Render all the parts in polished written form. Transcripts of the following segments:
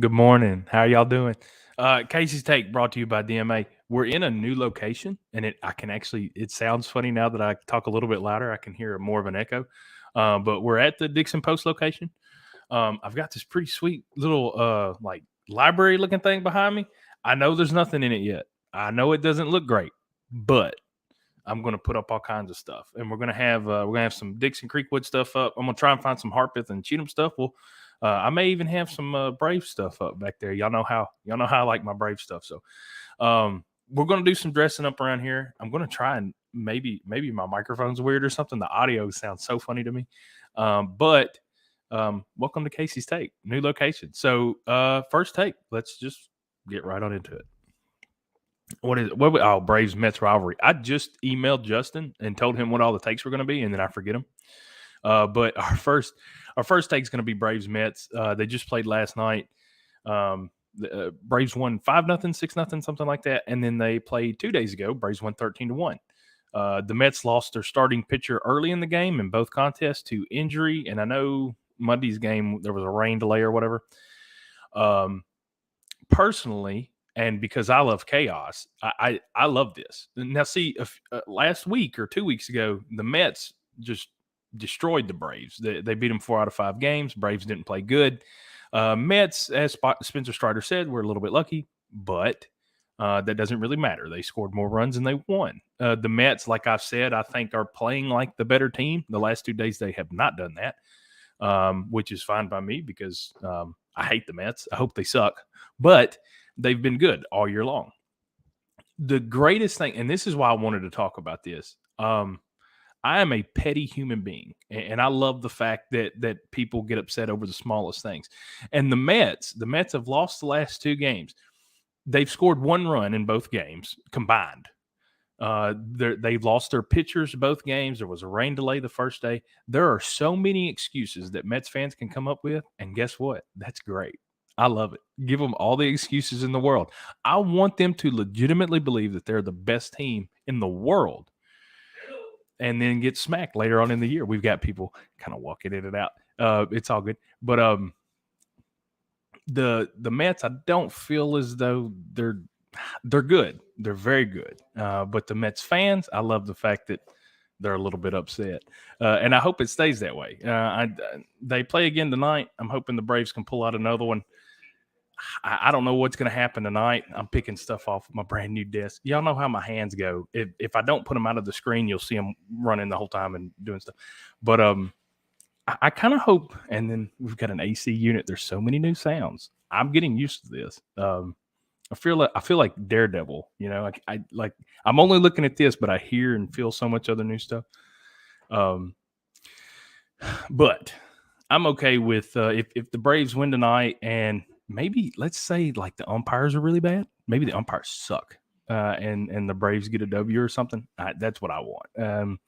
Good morning. How y'all doing? Casey's Take brought to you by DMA. We're in a new location, and I can actually. It sounds funny now that I talk a little bit louder. I can hear more of an echo. But we're at the Dixon Post location. I've got this pretty sweet little like library looking thing behind me. I know there's nothing in it yet. I know it doesn't look great, but I'm going to put up all kinds of stuff, and we're gonna have some Dixon Creekwood stuff up. I'm gonna try and find some Harpeth and Cheatham stuff. I may even have some Brave stuff up back there. Y'all know how I like my Brave stuff. So we're gonna do some dressing up around here. I'm gonna try and maybe my microphone's weird or something. The audio sounds so funny to me. But welcome to Casey's Take, new location. So first take, let's just get right on into it. What is it? Braves Mets rivalry. I just emailed Justin and told him what all the takes were going to be, and then I forget them. But our first take is going to be Braves Mets. They just played last night. The Braves won 5-0, 6-0, something like that, and then they played 2 days ago. Braves won 13-1. The Mets lost their starting pitcher early in the game in both contests to injury, and I know Monday's game there was a rain delay or whatever. Personally, and because I love chaos, I love this. Now, see, last week or 2 weeks ago, the Mets just destroyed the Braves. They beat them 4 out of 5 games. Braves didn't play good. Mets, as Spencer Strider said, were a little bit lucky, but that doesn't really matter. They scored more runs and they won. The Mets, like I've said, I think are playing like the better team. The last 2 days, they have not done that, which is fine by me because I hate the Mets. I hope they suck. But they've been good all year long. The greatest thing, and this is why I wanted to talk about this. I am a petty human being, and I love the fact that people get upset over the smallest things. And the Mets have lost the last 2 games. They've scored 1 run in both games combined. They've lost their pitchers both games. There was a rain delay the first day. There are so many excuses that Mets fans can come up with, and guess what? That's great. I love it. Give them all the excuses in the world. I want them to legitimately believe that they're the best team in the world and then get smacked later on in the year. We've got people kind of walking in and out. It's all good. But the Mets, I don't feel as though they're good. They're very good. But the Mets fans, I love the fact that they're a little bit upset. And I hope it stays that way. They play again tonight. I'm hoping the Braves can pull out another one. I don't know what's going to happen tonight. I'm picking stuff off my brand new desk. Y'all know how my hands go. If I don't put them out of the screen, you'll see them running the whole time and doing stuff. But I kind of hope, and then we've got an AC unit. There's so many new sounds. I'm getting used to this. I feel like Daredevil. You know, I'm only looking at this, but I hear and feel so much other new stuff. But I'm okay with if the Braves win tonight, and maybe let's say like the umpires are really bad. Maybe the umpires suck, and the Braves get a W or something. That's what I want.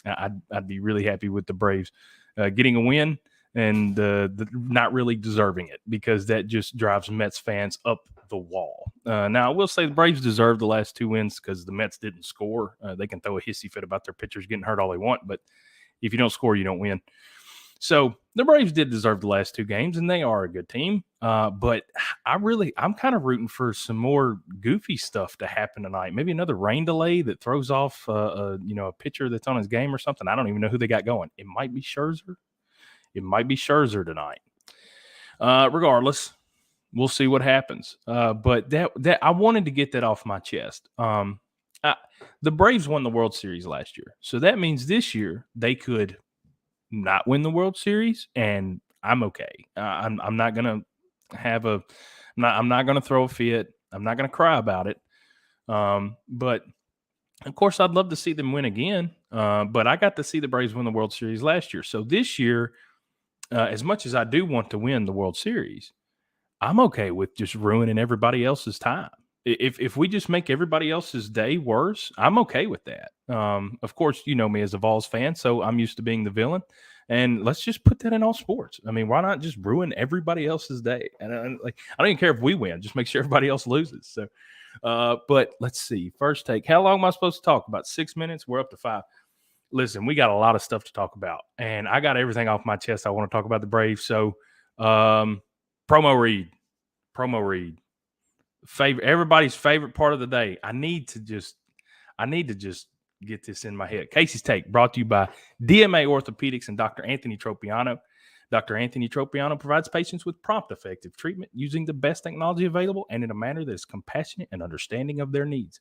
I'd be really happy with the Braves getting a win and the not really deserving it, because that just drives Mets fans up the wall. Now, I will say the Braves deserve the last 2 wins because the Mets didn't score. They can throw a hissy fit about their pitchers getting hurt all they want, but if you don't score, you don't win. So the Braves did deserve the last 2 games, and they are a good team. But I'm kind of rooting for some more goofy stuff to happen tonight. Maybe another rain delay that throws off a pitcher that's on his game or something. I don't even know who they got going. It might be Scherzer. It might be Scherzer tonight. Regardless, we'll see what happens. But that I wanted to get that off my chest. The Braves won the World Series last year, so that means this year they could not win the World Series, and I'm okay. I'm not gonna have a. I'm not gonna throw a fit. I'm not gonna cry about it. But of course, I'd love to see them win again. But I got to see the Braves win the World Series last year, so this year, as much as I do want to win the World Series, I'm okay with just ruining everybody else's time. If we just make everybody else's day worse, I'm okay with that. Of course, you know me as a Vols fan, so I'm used to being the villain. And let's just put that in all sports. I mean, why not just ruin everybody else's day? And I don't even care if we win; just make sure everybody else loses. So, but let's see. First take. How long am I supposed to talk? About 6 minutes. We're up to 5. Listen, we got a lot of stuff to talk about, and I got everything off my chest. I want to talk about the Braves. So, promo read. promo read. Everybody's favorite part of the day. I need to just get this in my head. Casey's Take, brought to you by DMA Orthopedics and Dr. Anthony Tropiano. Dr. Anthony Tropiano provides patients with prompt, effective treatment using the best technology available and in a manner that is compassionate and understanding of their needs.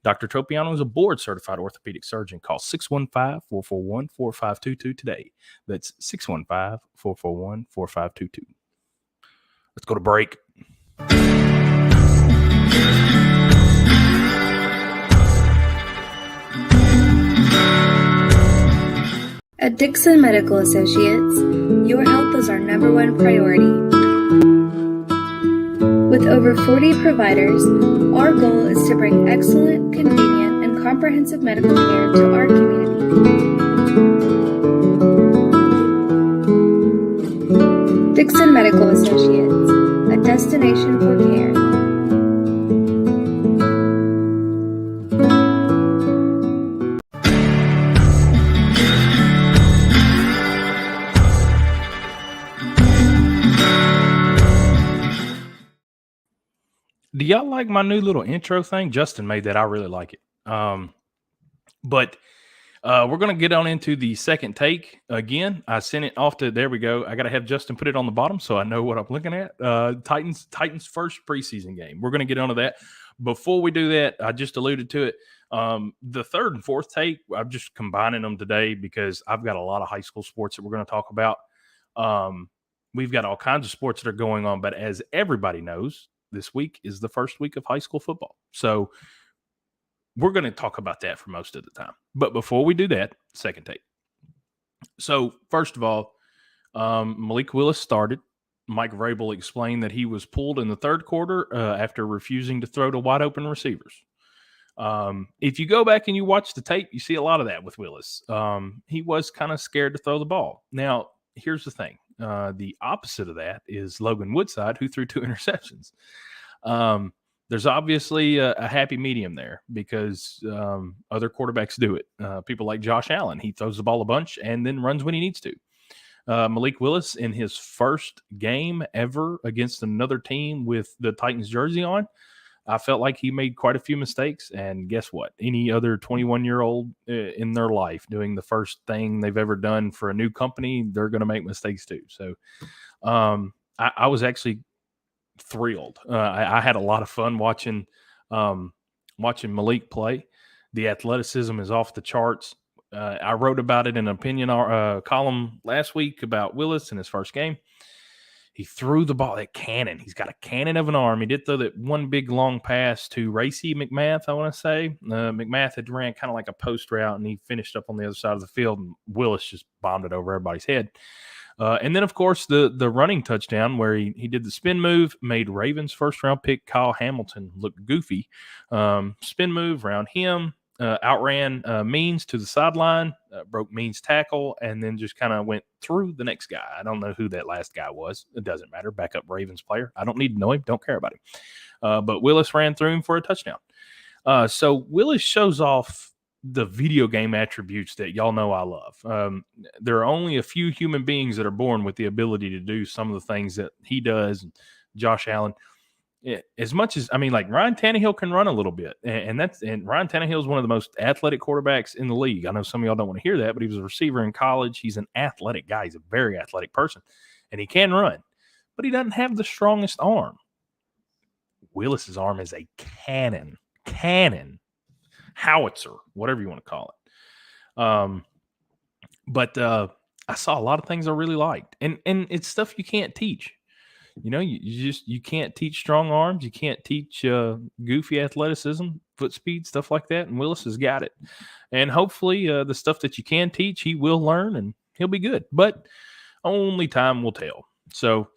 Dr. Tropiano is a board-certified orthopedic surgeon. Call 615-441-4522 today. That's 615-441-4522. Let's go to break. At Dixon Medical Associates, your health is our number one priority. With over 40 providers, our goal is to bring excellent, convenient, and comprehensive medical care to our community. Dixon Medical Associates, a destination for care. Do y'all like my new little intro thing? Justin made that. I really like it. But we're going to get on into the second take. Again, I sent it off to, there we go. I got to have Justin put it on the bottom so I know what I'm looking at. Titans first preseason game. We're going to get onto that. Before we do that, I just alluded to it. The third and fourth take, I'm just combining them today because I've got a lot of high school sports that we're going to talk about. We've got all kinds of sports that are going on, but as everybody knows, this week is the first week of high school football. So we're going to talk about that for most of the time. But before we do that, second take. So first of all, Malik Willis started. Mike Vrabel explained that he was pulled in the third quarter after refusing to throw to wide open receivers. If you go back and you watch the tape, you see a lot of that with Willis. He was kind of scared to throw the ball. Now, here's the thing. The opposite of that is Logan Woodside, who threw 2 interceptions. There's obviously a happy medium there because other quarterbacks do it. People like Josh Allen, he throws the ball a bunch and then runs when he needs to. Malik Willis, in his first game ever against another team with the Titans jersey on, I felt like he made quite a few mistakes. And guess what? Any other 21-year-old in their life doing the first thing they've ever done for a new company, they're going to make mistakes too. So I was actually thrilled. I had a lot of fun watching Malik play. The athleticism is off the charts. I wrote about it in an opinion column last week about Willis in his first game. He threw the ball, that cannon. He's got a cannon of an arm. He did throw that one big long pass to Racy McMath, I want to say. McMath had ran kind of like a post route, and he finished up on the other side of the field, and Willis just bombed it over everybody's head. And then, of course, the running touchdown where he did the spin move, made Ravens first-round pick Kyle Hamilton look goofy. Spin move around him, outran Means to the sideline, broke Means' tackle, and then just kind of went through the next guy. I don't know who that last guy was. It doesn't matter. Backup Ravens player. I don't need to know him. Don't care about him. But Willis ran through him for a touchdown. So Willis shows off the video game attributes that y'all know I love. There are only a few human beings that are born with the ability to do some of the things that he does. And Josh Allen, as much as, I mean, like Ryan Tannehill can run a little bit, and Ryan Tannehill is one of the most athletic quarterbacks in the league. I know some of y'all don't want to hear that, but he was a receiver in college. He's an athletic guy. He's a very athletic person, and he can run, but he doesn't have the strongest arm. Willis's arm is a cannon, howitzer, whatever you want to call it. But I saw a lot of things I really liked, and it's stuff you can't teach. You know, you can't teach strong arms. You can't teach goofy athleticism, foot speed, stuff like that. And Willis has got it. And hopefully the stuff that you can teach, he will learn and he'll be good. But only time will tell. So,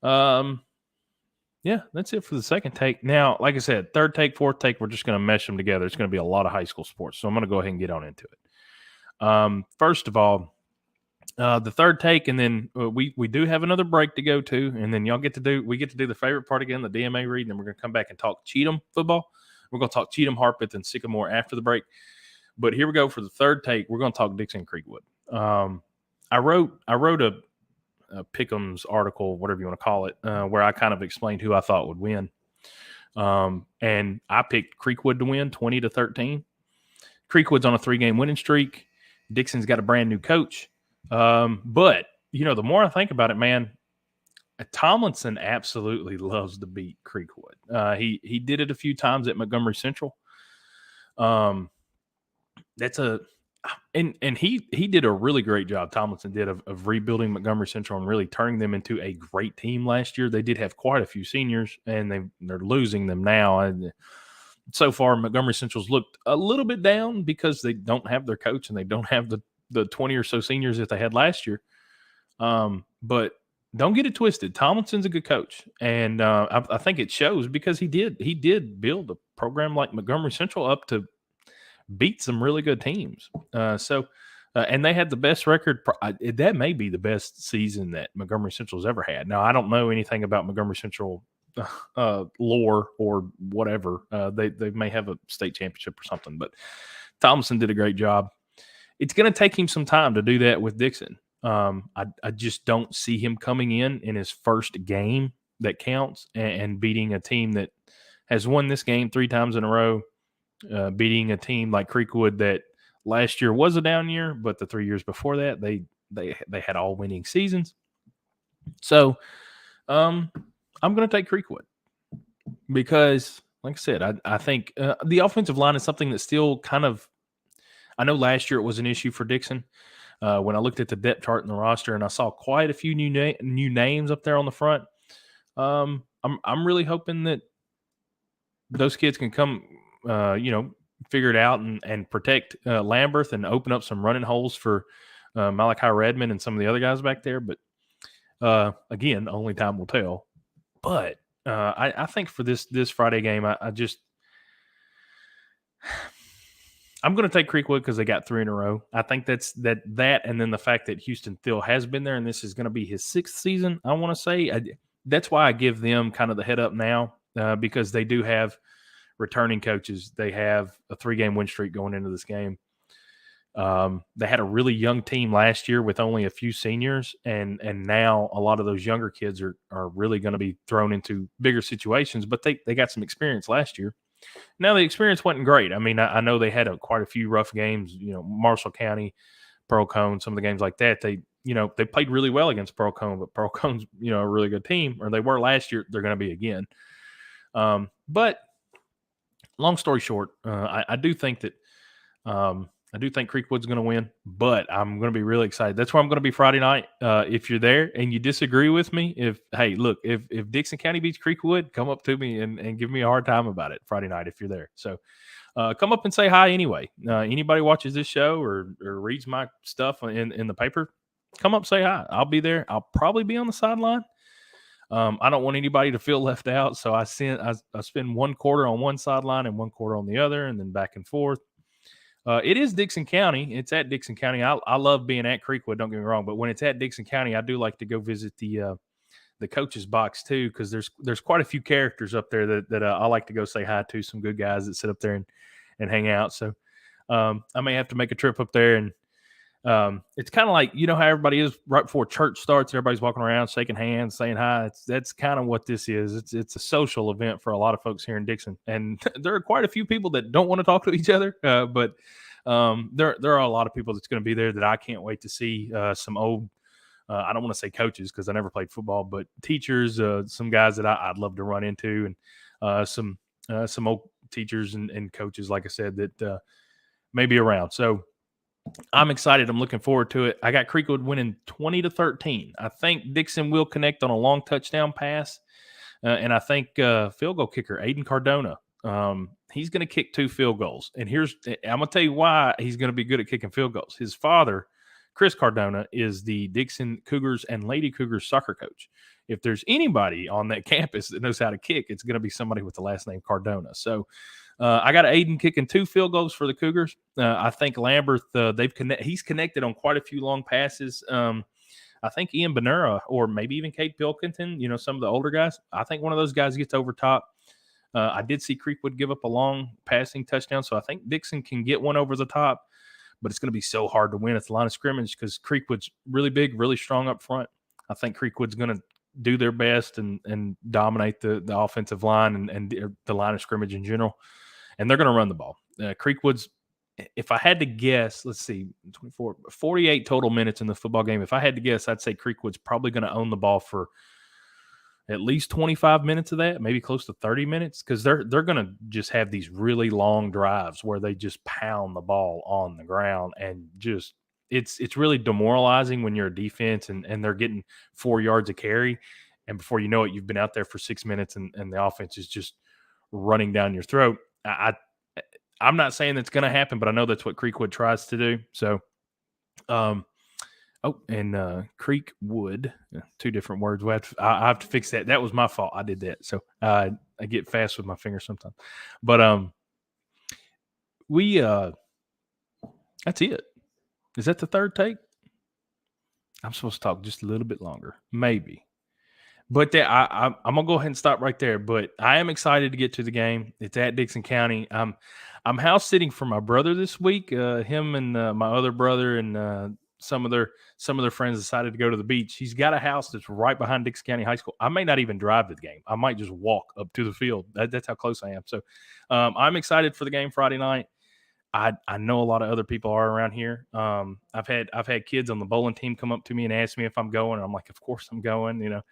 yeah, that's it for the second take. Now, like I said, third take, fourth take, we're just going to mesh them together. It's going to be a lot of high school sports. So I'm going to go ahead and get on into it. First of all, the third take, and then we do have another break to go to, and then we get to do the favorite part again, the DMA read, and then we're going to come back and talk Cheatham football. We're going to talk Cheatham, Harpeth, and Sycamore after the break. But here we go for the third take. We're going to talk Dixon Creekwood. I wrote Pick'em's article, whatever you want to call it, where I kind of explained who I thought would win. And I picked Creekwood to win 20-13. Creekwood's on a 3-game winning streak. Dixon's got a brand new coach. But, the more I think about it, man, Tomlinson absolutely loves to beat Creekwood. He did it a few times at Montgomery Central. And he did a really great job. Tomlinson did of rebuilding Montgomery Central and really turning them into a great team last year. They did have quite a few seniors, and they're losing them now. And so far, Montgomery Central's looked a little bit down because they don't have their coach and they don't have the 20 or so seniors that they had last year. But don't get it twisted. Tomlinson's a good coach, and I think it shows because he did build a program like Montgomery Central up to beat some really good teams. And they had the best record. That may be the best season that Montgomery Central's ever had. Now, I don't know anything about Montgomery Central lore or whatever. They may have a state championship or something, but Tomlinson did a great job. It's going to take him some time to do that with Dixon. I just don't see him coming in his first game that counts and beating a team that has won this game 3 times in a row, beating a team like Creekwood that last year was a down year, but the 3 years before that, they had all winning seasons. So, I'm going to take Creekwood because, like I said, I think the offensive line is something that's still kind of – I know last year it was an issue for Dixon when I looked at the depth chart in the roster and I saw quite a few new names up there on the front. I'm really hoping that those kids can come, figure it out and protect Lamberth and open up some running holes for Malachi Redmond and some of the other guys back there. But, again, only time will tell. But I think for this Friday game, I'm going to take Creekwood because they got 3 in a row. I think that's that, and then the fact that Houston Thiel has been there, and this is going to be his 6th season, I want to say. That's why I give them kind of the head up now because they do have returning coaches. They have a 3-game win streak going into this game. They had a really young team last year with only a few seniors, and now a lot of those younger kids are really going to be thrown into bigger situations, but they got some experience last year. Now, the experience wasn't great. I mean, I know they had quite a few rough games, Marshall County, Pearl Cone, some of the games like that. They played really well against Pearl Cone, but Pearl Cone's, a really good team, or they were last year. They're going to be again. But long story short, I do think that I do think Creekwood's going to win, but I'm going to be really excited. That's where I'm going to be Friday night. If you're there and you disagree with me, if Dickson County beats Creekwood, come up to me and give me a hard time about it Friday night if you're there. So come up and say hi anyway. Anybody watches this show or reads my stuff in the paper, come up, say hi. I'll be there. I'll probably be on the sideline. I don't want anybody to feel left out, so I spend one quarter on one sideline and one quarter on the other, and then back and forth. It is Dickson County. It's at Dickson County. I love being at Creekwood, don't get me wrong, but when it's at Dickson County, I do like to go visit the coach's box too, because there's quite a few characters up there that I like to go say hi to, some good guys that sit up there and hang out. So I may have to make a trip up there, and it's kind of like, how everybody is right before church starts, everybody's walking around shaking hands, saying hi. That's kind of what this is. It's a social event for a lot of folks here in Dickson, and there are quite a few people that don't want to talk to each other, but there are a lot of people that's going to be there that I can't wait to see. Some old I don't want to say coaches because I never played football, but teachers, some guys that I'd love to run into, and some old teachers and coaches, like I said, that may be around. So I'm excited. I'm looking forward to it. I got Creekwood winning 20-13. I think Dickson will connect on a long touchdown pass, and I think field goal kicker Aiden Cardona, he's going to kick 2 field goals. And I'm going to tell you why he's going to be good at kicking field goals. His father, Chris Cardona, is the Dickson Cougars and Lady Cougars soccer coach. If there's anybody on that campus that knows how to kick, it's going to be somebody with the last name Cardona. So I got Aiden kicking 2 field goals for the Cougars. I think Lamberth, he's connected on quite a few long passes. I think Ian Benura or maybe even Kate Pilkington, some of the older guys. I think one of those guys gets over top. I did see Creekwood give up a long passing touchdown, so I think Dickson can get one over the top, but it's going to be so hard to win at the line of scrimmage because Creekwood's really big, really strong up front. I think Creekwood's going to do their best and dominate the offensive line and the line of scrimmage in general. And they're going to run the ball. Creekwood's, if I had to guess, let's see, 48 total minutes in the football game. If I had to guess, I'd say Creekwood's probably going to own the ball for at least 25 minutes of that, maybe close to 30 minutes, because they're going to just have these really long drives where they just pound the ball on the ground, and just it's really demoralizing when you're a defense and they're getting 4 yards of carry, and before you know it, you've been out there for 6 minutes and the offense is just running down your throat. I'm not saying that's going to happen, but I know that's what Creekwood tries to do. So, Creekwood, 2 different words. I have to fix that. That was my fault. I did that. So I get fast with my fingers sometimes. But that's it. Is that the third take? I'm supposed to talk just a little bit longer, maybe. But I'm gonna go ahead and stop right there. But I am excited to get to the game. It's at Dickson County. I'm house sitting for my brother this week. Him and my other brother and some of their friends decided to go to the beach. He's got a house that's right behind Dickson County High School. I may not even drive to the game. I might just walk up to the field. That's how close I am. So I'm excited for the game Friday night. I know a lot of other people are around here. I've had kids on the bowling team come up to me and ask me if I'm going. And I'm like, of course I'm going. You know.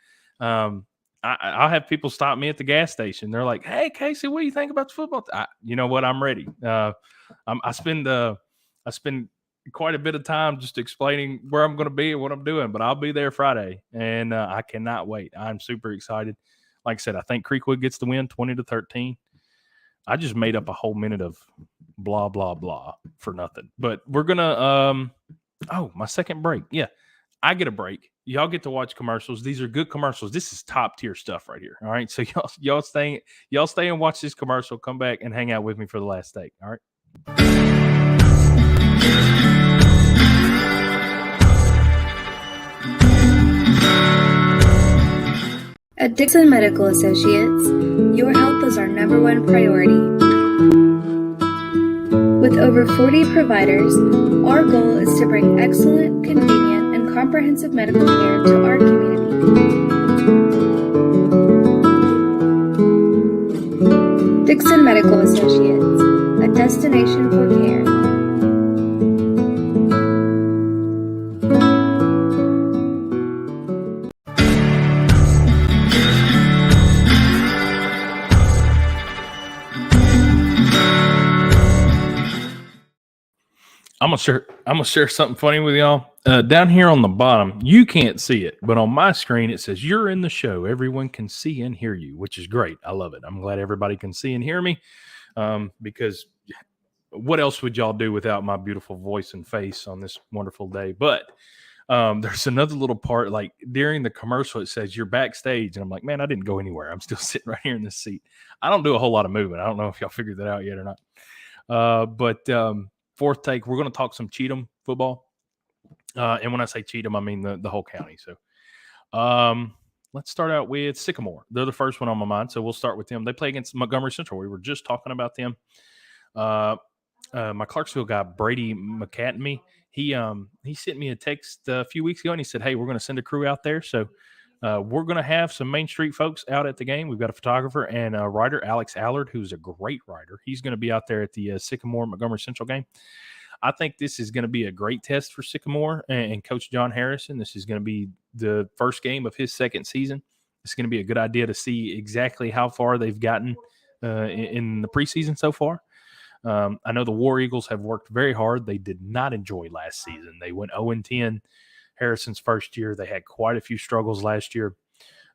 I'll have people stop me at the gas station. They're like, "Hey, Casey, what do you think about the football?" You know what? I'm ready. I spend quite a bit of time just explaining where I'm going to be and what I'm doing, but I'll be there Friday, and I cannot wait. I'm super excited. Like I said, I think Creekwood gets the win, 20-13. I just made up a whole minute of blah blah blah for nothing. But we're gonna. My second break. Yeah, I get a break. Y'all get to watch commercials. These are good commercials. This is top tier stuff right here. All right. So y'all stay and watch this commercial. Come back and hang out with me for the last take. All right. At Dickson Medical Associates, your health is our #1 priority. With over 40 providers, our goal is to bring excellent, convenient, and comprehensive medical care to our community. Dickson Medical Associates, a destination for care. I'm gonna share something funny with y'all. Down here on the bottom, you can't see it, but on my screen it says you're in the show. Everyone can see and hear you, which is great. I love it. I'm glad everybody can see and hear me, because what else would y'all do without my beautiful voice and face on this wonderful day? But there's another little part, like during the commercial, it says you're backstage, and I'm like, man, I didn't go anywhere. I'm still sitting right here in this seat. I don't do a whole lot of movement. I don't know if y'all figured that out yet or not. But fourth take, we're going to talk some Cheatham football. And when I say Cheatham, I mean the whole county. So let's start out with Sycamore. They're the first one on my mind, so we'll start with them. They play against Montgomery Central. We were just talking about them. My Clarksville guy, Brady McCatney, he sent me a text a few weeks ago, and he said, hey, we're going to send a crew out there. So we're going to have some Main Street folks out at the game. We've got a photographer and a writer, Alex Allard, who's a great writer. He's going to be out there at the Sycamore Montgomery Central game. I think this is going to be a great test for Sycamore and Coach John Harrison. This is going to be the first game of his second season. It's going to be a good idea to see exactly how far they've gotten in the preseason so far. I know the War Eagles have worked very hard. They did not enjoy last season. They went 0-10. Harrison's first year. They had quite a few struggles last year.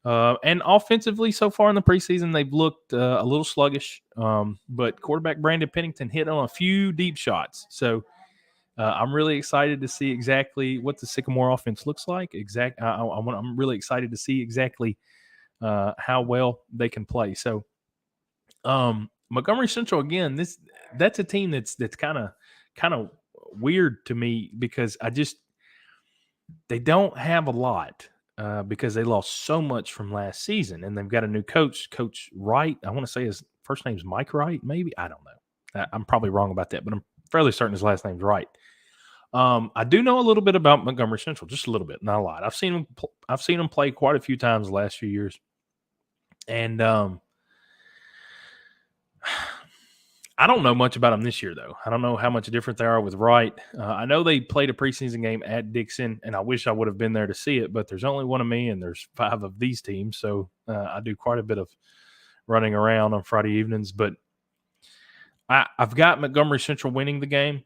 And offensively, so far in the preseason, they've looked a little sluggish. But quarterback Brandon Pennington hit on a few deep shots. So I'm really excited to see exactly what the Sycamore offense looks like. I'm really excited to see exactly how well they can play. So Montgomery Central, again, that's a team that's kind of weird to me, because they don't have a lot because they lost so much from last season, and they've got a new coach, Coach Wright. I want to say his first name's Mike Wright, maybe. I don't know. I'm probably wrong about that, but I'm fairly certain his last name's Wright. I do know a little bit about Montgomery Central, just a little bit, not a lot. I've seen them play quite a few times the last few years, and I don't know much about them this year, though. I don't know how much different they are with Wright. I know they played a preseason game at Dixon, and I wish I would have been there to see it, but there's only one of me, and there's 5 of these teams, so I do quite a bit of running around on Friday evenings. But I've got Montgomery Central winning the game.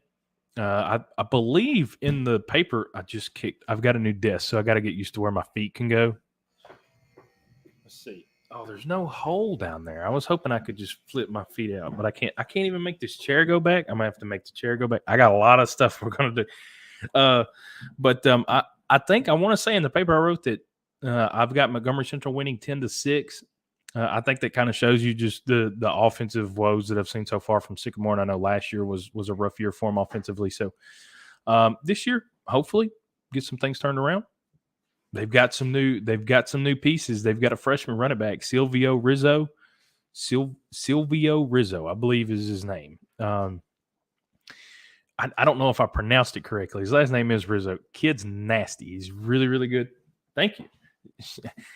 I believe in the paper I just kicked. I've got a new desk, so I got to get used to where my feet can go. Let's see. Oh, there's no hole down there. I was hoping I could just flip my feet out, but I can't. I can't even make this chair go back. I'm gonna have to make the chair go back. I got a lot of stuff we're gonna do. I think I want to say in the paper I wrote that I've got Montgomery Central winning 10-6. I think that kind of shows you just the offensive woes that I've seen so far from Sycamore. And I know last year was a rough year for them offensively. So this year, hopefully, get some things turned around. They've got some new pieces. They've got a freshman running back, Silvio Rizzo, I believe is his name. I don't know if I pronounced it correctly. His last name is Rizzo. Kid's nasty. He's really, really good. Thank you.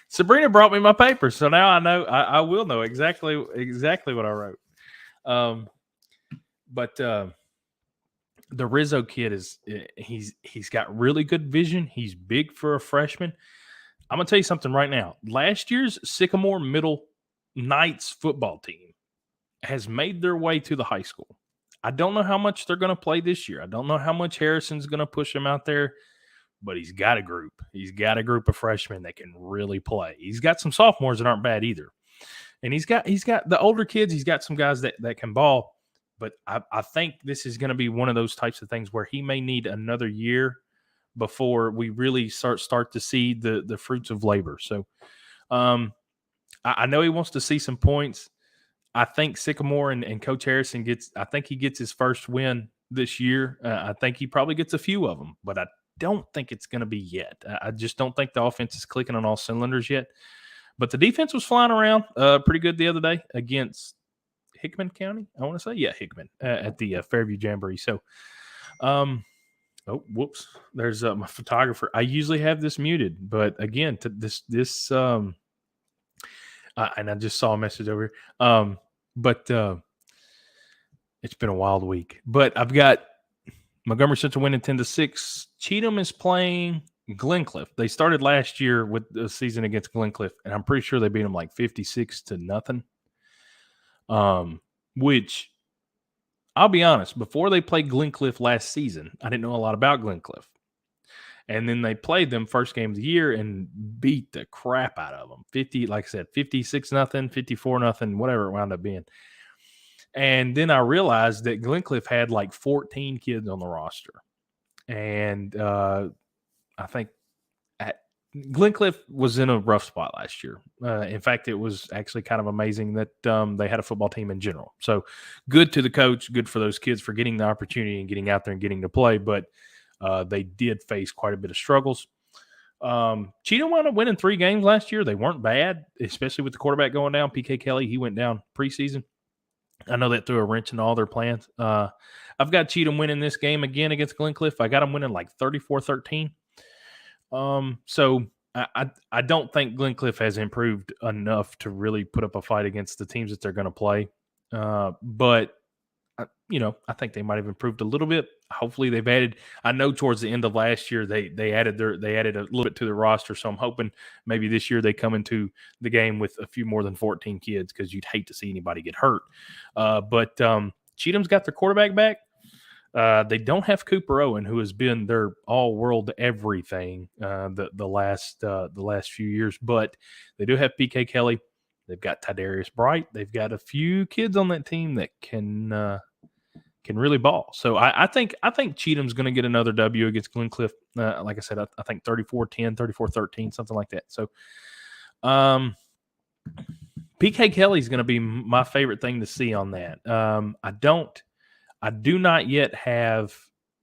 Sabrina brought me my paper, so now I know. I will know exactly what I wrote. But the Rizzo kid he's got really good vision. He's big for a freshman. I'm gonna tell you something right now. Last year's Sycamore Middle Knights football team has made their way to the high school. I don't know how much they're gonna play this year. I don't know how much Harrison's gonna push them out there. But he's got a group. He's got a group of freshmen that can really play. He's got some sophomores that aren't bad either. And he's got the older kids. He's got some guys that can ball. But I think this is going to be one of those types of things where he may need another year before we really start to see the fruits of labor. So I know he wants to see some points. I think Sycamore and Coach Harrison gets his first win this year. I think he probably gets a few of them, but I don't think it's going to be yet. I just don't think the offense is clicking on all cylinders yet. But the defense was flying around pretty good the other day against Hickman County, I want to say. Yeah, Hickman at the Fairview Jamboree. So, whoops. There's my photographer. I usually have this muted, but again, and I just saw a message over here. But it's been a wild week. But I've got Montgomery Central winning 10-6. Cheatham is playing Glencliff. They started last year with the season against Glencliff, and I'm pretty sure they beat them like 56-0. Which I'll be honest, before they played Glencliff last season, I didn't know a lot about Glencliff. And then they played them first game of the year and beat the crap out of them. 56-0, 54-0, whatever it wound up being. And then I realized that Glencliff had like 14 kids on the roster. And I think Glencliff was in a rough spot last year. In fact, it was actually kind of amazing that they had a football team in general. So good to the coach, good for those kids for getting the opportunity and getting out there and getting to play. But they did face quite a bit of struggles. Cheatham wound up winning 3 games last year. They weren't bad, especially with the quarterback going down. PK Kelly, he went down preseason. I know that threw a wrench into all their plans. I've got Cheatham winning this game again against Glencliff. I got them winning like 34-13. So I don't think Glencliff has improved enough to really put up a fight against the teams that they're going to play. But I think they might have improved a little bit. Hopefully they've added. I know towards the end of last year they added a little bit to the roster. So I'm hoping maybe this year they come into the game with a few more than 14 kids, because you'd hate to see anybody get hurt. But Cheatham's got their quarterback back. They don't have Cooper Owen, who has been their all-world everything the last few years, but they do have PK Kelly. They've got Tydarius Bright. They've got a few kids on that team that can really ball. So I think Cheatham's going to get another W against Glencliff. Like I said, I think 34-10, 34-13, something like that. So PK Kelly's going to be my favorite thing to see on that. I do not yet have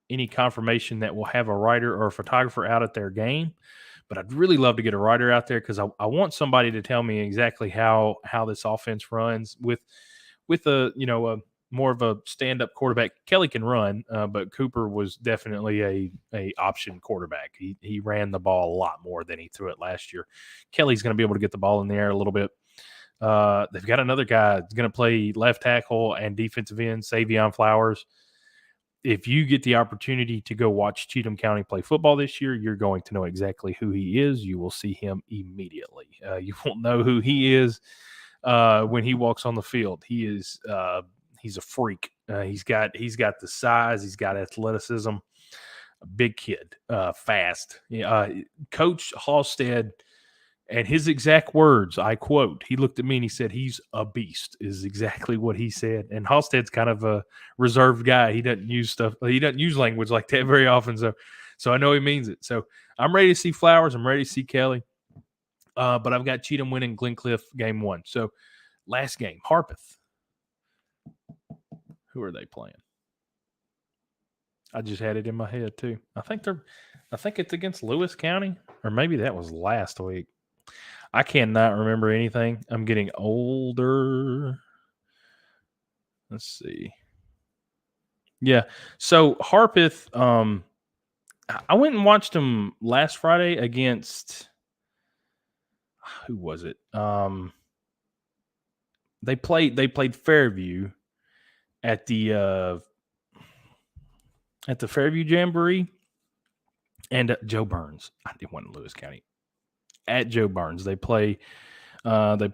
any confirmation that we'll have a writer or a photographer out at their game, but I'd really love to get a writer out there, because I want somebody to tell me exactly how this offense runs with a more of a stand-up quarterback. Kelly can run, but Cooper was definitely a option quarterback. He ran the ball a lot more than he threw it last year. Kelly's going to be able to get the ball in the air a little bit. They've got another guy that's going to play left tackle and defensive end, Savion Flowers. If you get the opportunity to go watch Cheatham County play football this year, you're going to know exactly who he is. You will see him immediately. You won't know who he is when he walks on the field. He's a freak. He's got the size. He's got athleticism. A big kid, fast. Coach Halstead, and his exact words, I quote, he looked at me and he said, "He's a beast," is exactly what he said. And Halstead's kind of a reserved guy. He doesn't use stuff. He doesn't use language like that very often. So I know he means it. So I'm ready to see Flowers. I'm ready to see Kelly. But I've got Cheatham winning Glencliff game 1. So last game, Harpeth. Who are they playing? I just had it in my head too. I think it's against Lewis County, or maybe that was last week. I cannot remember anything. I'm getting older. Let's see. Yeah. So Harpeth, I went and watched them last Friday against, who was it? They played Fairview at the Fairview Jamboree, and Joe Burns. I didn't want Lewis County. At Joe Burns, they play. That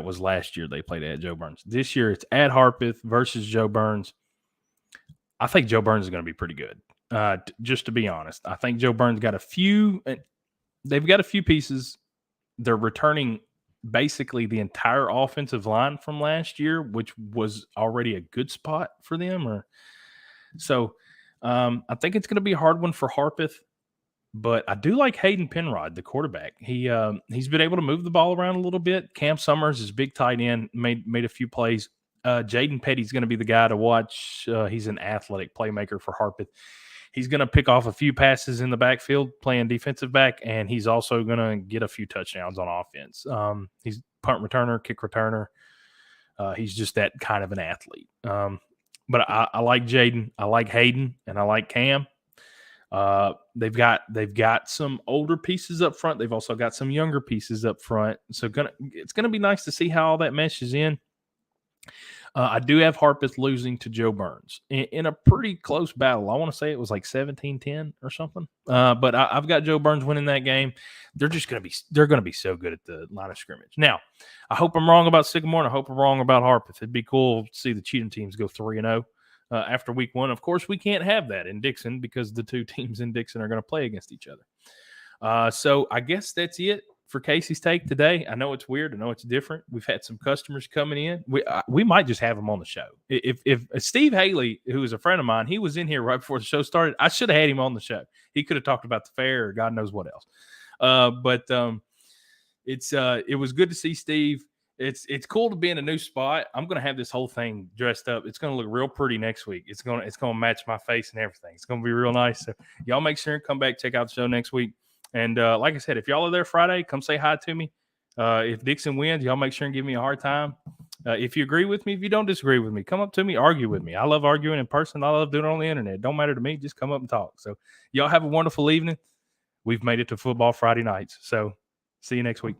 was last year. They played at Joe Burns. This year, it's at Harpeth versus Joe Burns. I think Joe Burns is going to be pretty good. Just to be honest, I think Joe Burns got a few. They've got a few pieces. They're returning basically the entire offensive line from last year, which was already a good spot for them. I think it's going to be a hard one for Harpeth. But I do like Hayden Penrod, the quarterback. He's been able to move the ball around a little bit. Cam Summers is big tight end, made a few plays. Jaden Petty's going to be the guy to watch. He's an athletic playmaker for Harpeth. He's going to pick off a few passes in the backfield playing defensive back, and he's also going to get a few touchdowns on offense. He's punt returner, kick returner. He's just that kind of an athlete. But I like Jaden. I like Hayden, and I like Cam. They've got some older pieces up front. They've also got some younger pieces up front. So it's gonna be nice to see how all that meshes in. I do have Harpeth losing to Joe Burns in a pretty close battle. I want to say it was like 17-10 or something. But I've got Joe Burns winning that game. They're going to be so good at the line of scrimmage. Now, I hope I'm wrong about Sycamore, and I hope I'm wrong about Harpeth. It'd be cool to see the Cheatham teams go 3-0 after week 1. Of course, we can't have that in Dixon because the two teams in Dixon are going to play against each other. So I guess that's it for Casey's Take today. I know it's weird. I know it's different. We've had some customers coming in. We might just have them on the show. If Steve Haley, who is a friend of mine, he was in here right before the show started, I should have had him on the show. He could have talked about the fair or God knows what else. It was good to see Steve. It's cool to be in a new spot. I'm going to have this whole thing dressed up. It's going to look real pretty next week. It's going to match my face and everything. It's going to be real nice. So y'all make sure and come back, check out the show next week. And like I said, if y'all are there Friday, come say hi to me. If Dixon wins, y'all make sure and give me a hard time. If you agree with me, if you don't disagree with me, come up to me, argue with me. I love arguing in person. I love doing it on the internet. It don't matter to me. Just come up and talk. So y'all have a wonderful evening. We've made it to Football Friday nights. So see you next week.